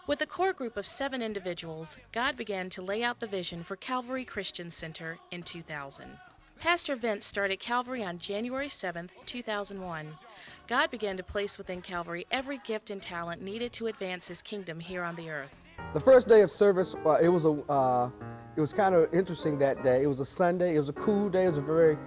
With a core group of 7 individuals, God began to lay out the vision for Calvary Christian Center in 2000. Pastor Vince started Calvary on January 7, 2001. God began to place within Calvary every gift and talent needed to advance His kingdom here on the earth. The first day of service, it was kind of interesting that day. It was a Sunday. It was a cool day. It was a very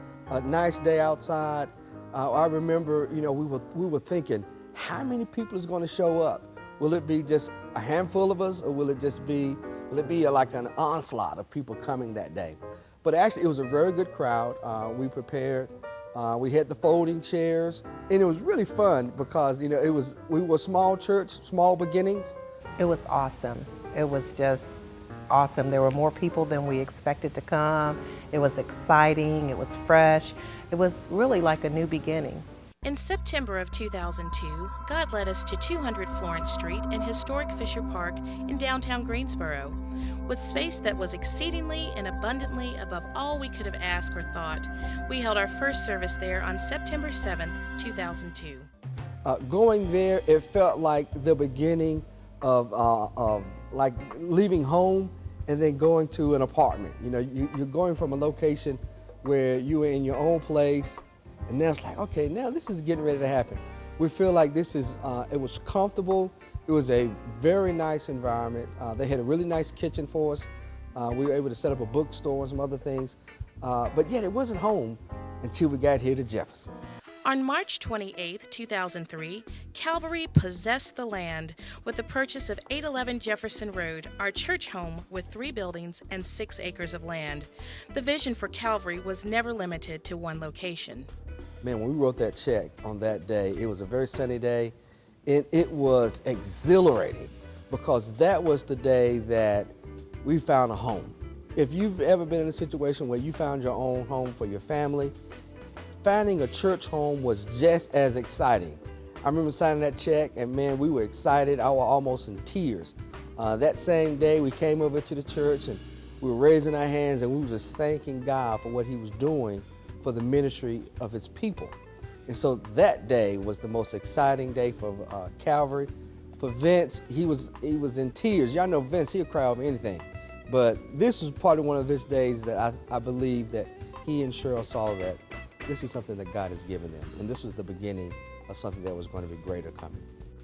nice day outside. I remember, we were thinking, how many people is going to show up? Will it be just a handful of us, or will it be like an onslaught of people coming that day? But actually, it was a very good crowd. We prepared. We had the folding chairs, and it was really fun because we were a small church, small beginnings. It was awesome. It was just awesome. There were more people than we expected to come. It was exciting. It was fresh. It was really like a new beginning. In September of 2002, God led us to 200 Florence Street in historic Fisher Park in downtown Greensboro. With space that was exceedingly and abundantly above all we could have asked or thought, we held our first service there on September 7th, 2002. Going there, it felt like the beginning of like leaving home and then going to an apartment. You're going from a location where you were in your own place, and now it's like, okay, now this is getting ready to happen. We feel like this is, it was comfortable. It was a very nice environment. They had a really nice kitchen for us. We were able to set up a bookstore and some other things. But yet it wasn't home until we got here to Jefferson. On March 28, 2003, Calvary possessed the land with the purchase of 811 Jefferson Road, our church home with 3 buildings and 6 acres of land. The vision for Calvary was never limited to one location. Man, when we wrote that check on that day, it was a very sunny day, and it was exhilarating because that was the day that we found a home. If you've ever been in a situation where you found your own home for your family, finding a church home was just as exciting. I remember signing that check, and man, we were excited. I was almost in tears. That same day, we came over to the church, and we were raising our hands, and we were just thanking God for what He was doing for the ministry of His people. And so that day was the most exciting day for Calvary. For Vince, he was in tears. Y'all know Vince, he'll cry over anything. But this was probably one of his days that I believe that he and Cheryl saw that this is something that God has given them. And this was the beginning of something that was going to be greater coming.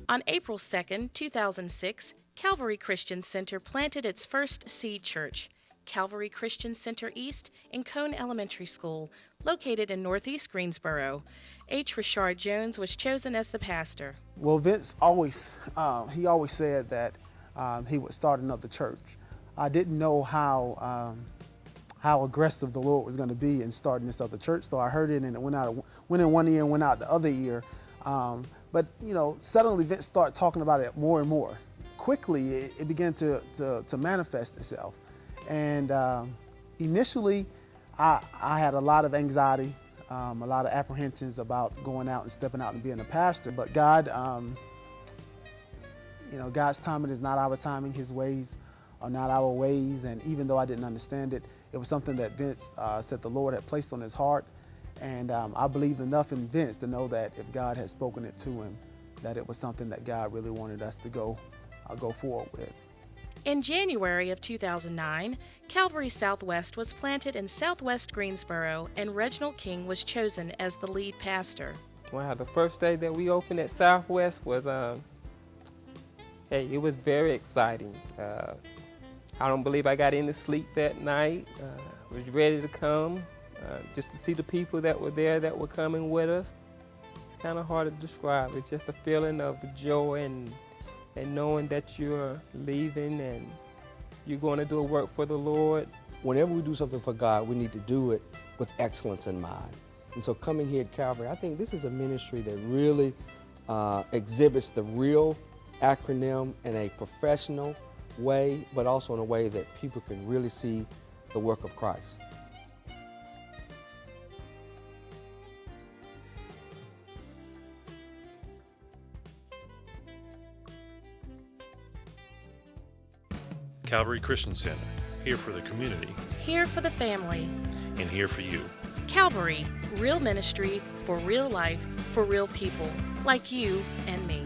On April 2, 2006, Calvary Christian Center planted its first seed church, Calvary Christian Center East in Cone Elementary School, located in Northeast Greensboro. H. Richard Jones was chosen as the pastor. Well, Vince always said that he would start another church. I didn't know how aggressive the Lord was going to be in starting this other church, so I heard it and it went in one ear and went out the other ear. But suddenly Vince started talking about it more and more. Quickly, it began to manifest itself. And initially, I had a lot of anxiety, a lot of apprehensions about going out and stepping out and being a pastor. But God, God's timing is not our timing. His ways are not our ways. And even though I didn't understand it, it was something that Vince said the Lord had placed on his heart. And I believed enough in Vince to know that if God had spoken it to him, that it was something that God really wanted us to go forward with. In January of 2009, Calvary Southwest was planted in Southwest Greensboro, and Reginald King was chosen as the lead pastor. Wow, the first day that we opened at Southwest was, it was very exciting. I don't believe I got any sleep that night. I was ready to come, just to see the people that were there that were coming with us. It's kind of hard to describe. It's just a feeling of joy and knowing that you're leaving and you're going to do a work for the Lord. Whenever we do something for God, we need to do it with excellence in mind. And so coming here at Calvary, I think this is a ministry that really exhibits the real acronym in a professional way, but also in a way that people can really see the work of Christ. Calvary Christian Center, here for the community, Here for the family. and here for you. Calvary, real ministry for real life, for real people, like you and me.